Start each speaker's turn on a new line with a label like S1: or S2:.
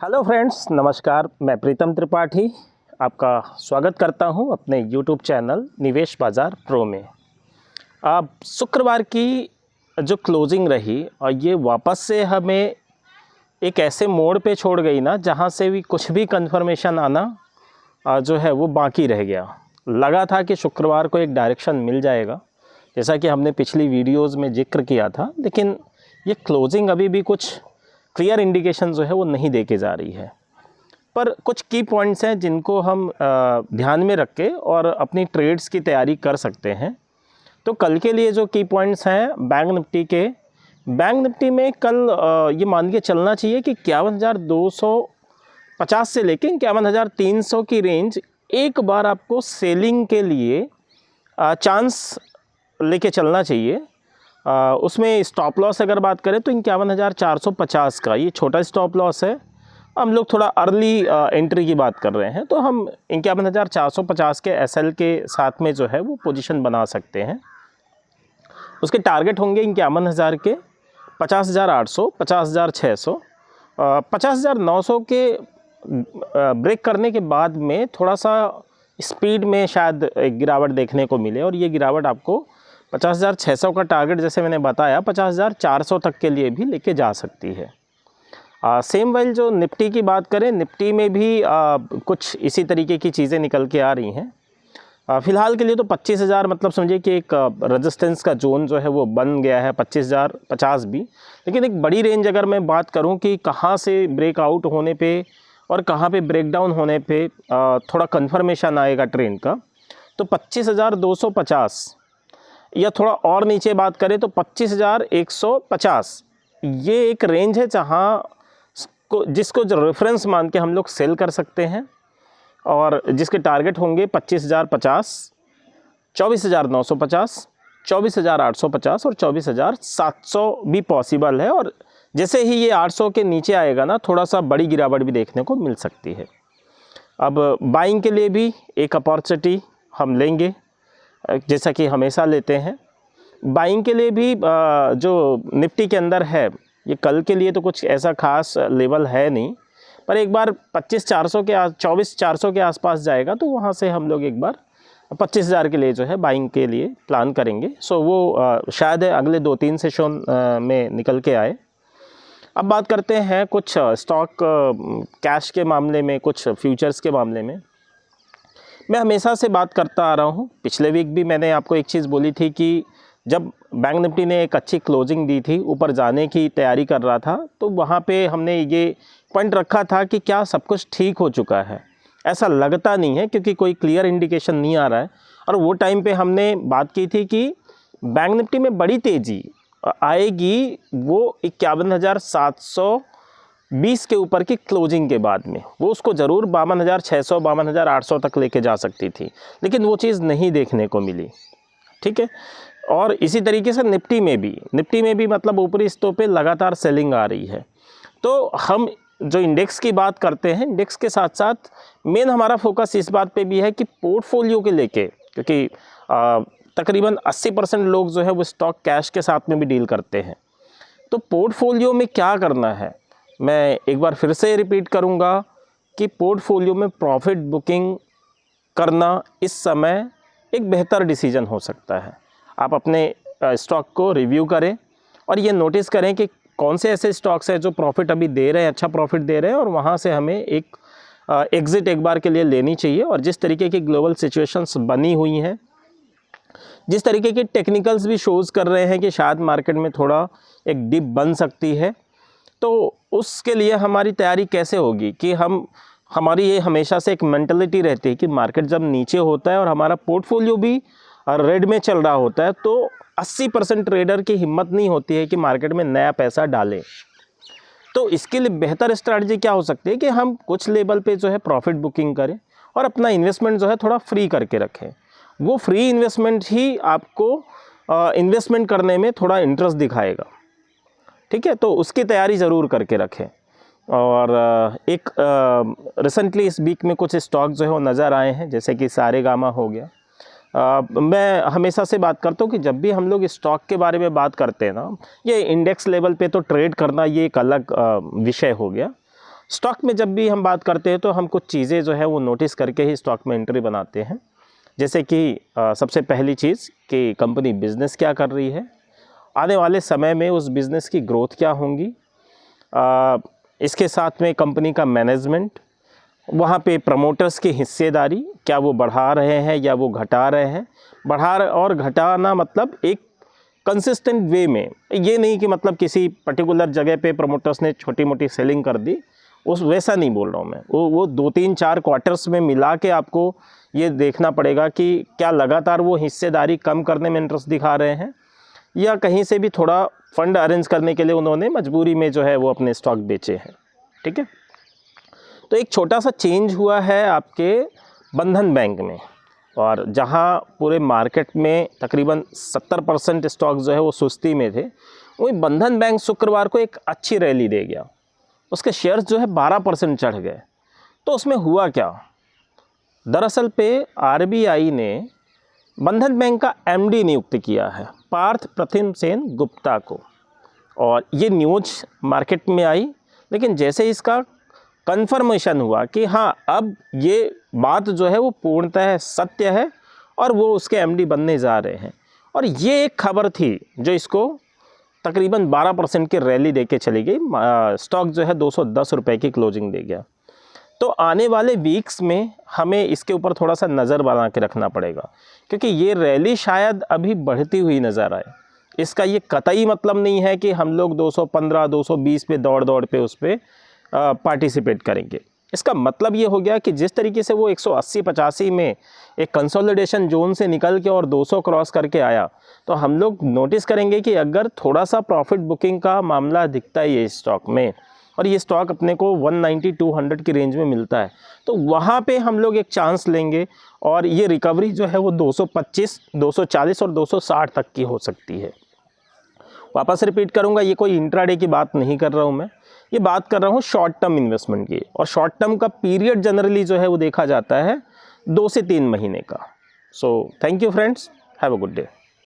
S1: Hello friends, नमस्कार। मैं प्रीतम त्रिपाठी आपका स्वागत करता हूं अपने यूट्यूब चैनल निवेश बाज़ार प्रो में। अब शुक्रवार की जो क्लोजिंग रही और ये वापस से हमें एक ऐसे मोड़ पे छोड़ गई ना जहां से भी कुछ भी कंफर्मेशन आना जो है वो बाकी रह गया। लगा था कि शुक्रवार को एक डायरेक्शन मिल जाएगा, जैसा कि हमने पिछली वीडियोज़ में जिक्र किया था, लेकिन ये क्लोजिंग अभी भी कुछ क्लियर इंडिकेशन जो है वो नहीं दे के जा रही है। पर कुछ की पॉइंट्स हैं जिनको हम ध्यान में रख के और अपनी ट्रेड्स की तैयारी कर सकते हैं। तो कल के लिए जो की पॉइंट्स हैं बैंक निफ्टी में कल ये मान के चलना चाहिए कि 51,250 से लेके 51,300 की रेंज एक बार आपको सेलिंग के लिए चांस लेके चलना चाहिए। उसमें स्टॉप लॉस अगर बात करें तो 51,450 का ये छोटा स्टॉप लॉस है। हम लोग थोड़ा अर्ली एंट्री की बात कर रहे हैं, तो हम 51,450 के एसएल के साथ में जो है वो पोजीशन बना सकते हैं। उसके टारगेट होंगे 51,000 के, 50,800, 50,600, 50,900 के ब्रेक करने के बाद में थोड़ा सा स्पीड में शायद एक गिरावट देखने को मिले, और ये गिरावट आपको 50,600 का टारगेट, जैसे मैंने बताया, 50,400 तक के लिए भी लेके जा सकती है। सेम वाइल जो निफ्टी की बात करें, निफ्टी में भी कुछ इसी तरीके की चीज़ें निकल के आ रही हैं। फ़िलहाल के लिए तो 25,000 मतलब समझिए कि एक रेजिस्टेंस का जोन जो है वो बन गया है, 25,050 भी। लेकिन एक बड़ी रेंज अगर मैं बात करूं कि कहां से ब्रेकआउट होने पे और कहां पे ब्रेकडाउन होने पे थोड़ा कन्फर्मेशन आएगा ट्रेंड का, तो 25,250 या थोड़ा और नीचे बात करें तो 25,150 ये एक रेंज है जहां जिसको जो रेफरेंस मान के हम लोग सेल कर सकते हैं, और जिसके टारगेट होंगे 25,050, 24,950, 24,850 और 24,700 भी पॉसिबल है। और जैसे ही ये 800 के नीचे आएगा ना, थोड़ा सा बड़ी गिरावट भी देखने को मिल सकती है। अब बाइंग के लिए भी एक अपॉर्चुनिटी हम लेंगे, जैसा कि हमेशा लेते हैं। बाइंग के लिए भी जो निफ्टी के अंदर है, ये कल के लिए तो कुछ ऐसा खास लेवल है नहीं, पर एक बार 24,400 के आसपास जाएगा तो वहाँ से हम लोग एक बार 25,000 के लिए जो है बाइंग के लिए प्लान करेंगे। सो वो शायद अगले 2-3 सेशन में निकल के आए। अब बात करते हैं कुछ स्टॉक कैश के मामले में, कुछ फ्यूचर्स के मामले में। मैं हमेशा से बात करता आ रहा हूँ, पिछले वीक भी मैंने आपको एक चीज़ बोली थी कि जब बैंक निफ्टी ने एक अच्छी क्लोजिंग दी थी, ऊपर जाने की तैयारी कर रहा था, तो वहाँ पे हमने ये पॉइंट रखा था कि क्या सब कुछ ठीक हो चुका है। ऐसा लगता नहीं है, क्योंकि कोई क्लियर इंडिकेशन नहीं आ रहा है। और वो टाइम पे हमने बात की थी कि बैंक निफ्टी में बड़ी तेज़ी आएगी वो 51,720 के ऊपर की क्लोजिंग के बाद में। वो उसको ज़रूर 52,600, 52,800 तक लेके जा सकती थी, लेकिन वो चीज़ नहीं देखने को मिली। ठीक है। और इसी तरीके से निफ्टी में भी मतलब ऊपरी हिस्सों पे लगातार सेलिंग आ रही है। तो हम जो इंडेक्स की बात करते हैं, इंडेक्स के साथ साथ मेन हमारा फोकस इस बात पे भी है कि पोर्टफोलियो के लेके, क्योंकि तकरीबन 80% लोग जो है वो स्टॉक कैश के साथ में भी डील करते हैं। तो पोर्टफोलियो में क्या करना है, मैं एक बार फिर से रिपीट करूँगा कि पोर्टफोलियो में प्रॉफिट बुकिंग करना इस समय एक बेहतर डिसीजन हो सकता है। आप अपने स्टॉक को रिव्यू करें और ये नोटिस करें कि कौन से ऐसे स्टॉक्स हैं जो प्रॉफिट अभी दे रहे हैं, अच्छा प्रॉफिट दे रहे हैं, और वहाँ से हमें एक एग्ज़िट एक बार के लिए लेनी चाहिए। और जिस तरीके की ग्लोबल सिचुएशंस बनी हुई हैं, जिस तरीके के टेक्निकल्स भी शोज़ कर रहे हैं कि शायद मार्केट में थोड़ा एक डिप बन सकती है, तो उसके लिए हमारी तैयारी कैसे होगी कि हमारी ये हमेशा से एक मेंटलिटी रहती है कि मार्केट जब नीचे होता है और हमारा पोर्टफोलियो भी रेड में चल रहा होता है, तो 80% ट्रेडर की हिम्मत नहीं होती है कि मार्केट में नया पैसा डालें। तो इसके लिए बेहतर स्ट्रैटेजी क्या हो सकती है कि हम कुछ लेवल पे जो है प्रॉफिट बुकिंग करें और अपना इन्वेस्टमेंट जो है थोड़ा फ्री करके रखें। वो फ्री इन्वेस्टमेंट ही आपको इन्वेस्टमेंट करने में थोड़ा इंटरेस्ट दिखाएगा। ठीक है, तो उसकी तैयारी ज़रूर करके रखें। और एक रिसेंटली इस वीक में कुछ स्टॉक जो है वो नज़र आए हैं, जैसे कि सारेगामा हो गया। मैं हमेशा से बात करता हूँ कि जब भी हम लोग स्टॉक के बारे में बात करते हैं ना, ये इंडेक्स लेवल पे तो ट्रेड करना ये एक अलग विषय हो गया। स्टॉक में जब भी हम बात करते हैं तो हम कुछ चीज़ें जो है वो नोटिस करके ही स्टॉक में एंट्री बनाते हैं। जैसे कि सबसे पहली चीज़ कि कंपनी बिज़नेस क्या कर रही है, आने वाले समय में उस बिज़नेस की ग्रोथ क्या होंगी, इसके साथ में कंपनी का मैनेजमेंट, वहाँ पे प्रमोटर्स की हिस्सेदारी क्या वो बढ़ा रहे हैं या वो घटा रहे हैं। और घटाना मतलब एक कंसिस्टेंट वे में, ये नहीं कि मतलब किसी पर्टिकुलर जगह पे प्रमोटर्स ने छोटी मोटी सेलिंग कर दी, उस वैसा नहीं बोल रहा हूँ मैं। वो 2-3-4 क्वार्टर्स में मिला के आपको ये देखना पड़ेगा कि क्या लगातार वो हिस्सेदारी कम करने में इंटरेस्ट दिखा रहे हैं या कहीं से भी थोड़ा फंड अरेंज करने के लिए उन्होंने मजबूरी में जो है वो अपने स्टॉक बेचे हैं। ठीक है, तो एक छोटा सा चेंज हुआ है आपके बंधन बैंक में, और जहां पूरे मार्केट में तकरीबन 70% स्टॉक जो है वो सुस्ती में थे, वही बंधन बैंक शुक्रवार को एक अच्छी रैली दे गया, उसके शेयर्स जो है 12% चढ़ गए। तो उसमें हुआ क्या, दरअसल पे आरबीआई ने बंधन बैंक का एमडी नियुक्त किया है पार्थ प्रतिम सेन गुप्ता को, और ये न्यूज़ मार्केट में आई। लेकिन जैसे इसका कंफर्मेशन हुआ कि हाँ अब ये बात जो है वो पूर्णतः सत्य है और वो उसके एमडी बनने जा रहे हैं, और ये एक खबर थी जो इसको तकरीबन 12% की रैली देके चली गई। स्टॉक जो है 210 रुपये की क्लोजिंग दे गया। तो आने वाले वीक्स में हमें इसके ऊपर थोड़ा सा नज़र बना के रखना पड़ेगा, क्योंकि ये रैली शायद अभी बढ़ती हुई नज़र आए। इसका ये कतई मतलब नहीं है कि हम लोग 215-220 पे दौड़ पे उस पर पार्टिसिपेट करेंगे। इसका मतलब ये हो गया कि जिस तरीके से वो 180-85 में एक कंसोलिडेशन जोन से निकल के और 200 क्रॉस करके आया, तो हम लोग नोटिस करेंगे कि अगर थोड़ा सा प्रॉफिट बुकिंग का मामला दिखता है ये स्टॉक में, और ये स्टॉक अपने को 190-200 की रेंज में मिलता है, तो वहाँ पे हम लोग एक चांस लेंगे और ये रिकवरी जो है वो 225, 240 और 260 तक की हो सकती है। वापस रिपीट करूँगा, ये कोई इंट्राडे की बात नहीं कर रहा हूँ मैं, ये बात कर रहा हूँ शॉर्ट टर्म इन्वेस्टमेंट की, और शॉर्ट टर्म का पीरियड जनरली जो है वो देखा जाता है 2 से 3 महीने का। So thank you friends, have a good day.